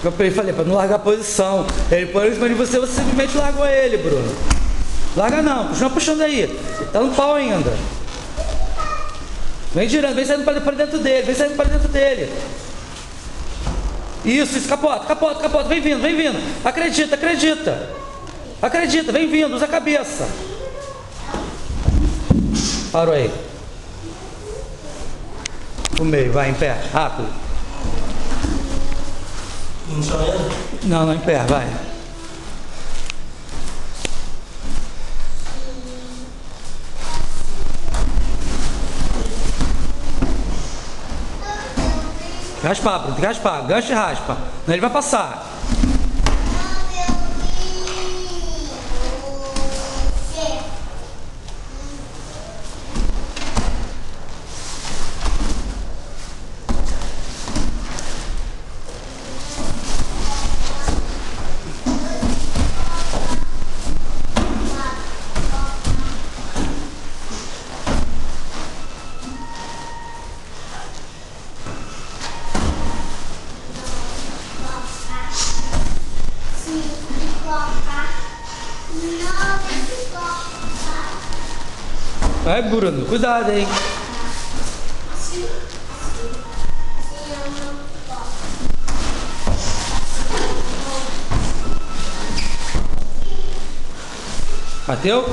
Eu falei pra não largar a posição. Ele põe em cima de você, você simplesmente largou ele, Bruno. Larga não, continua puxando aí. Tá no pau ainda. Vem girando, vem saindo pra dentro dele, vem saindo pra dentro dele. Isso, capota, vem vindo. Acredita, vem vindo, usa a cabeça. Parou aí. O meio, vai, em pé, rápido. Não, em pé, vai. Raspar, Bruno, tem que raspar, gancho e raspa. Não, ele vai passar. Vai, Bruno, cuidado, hein? Bateu?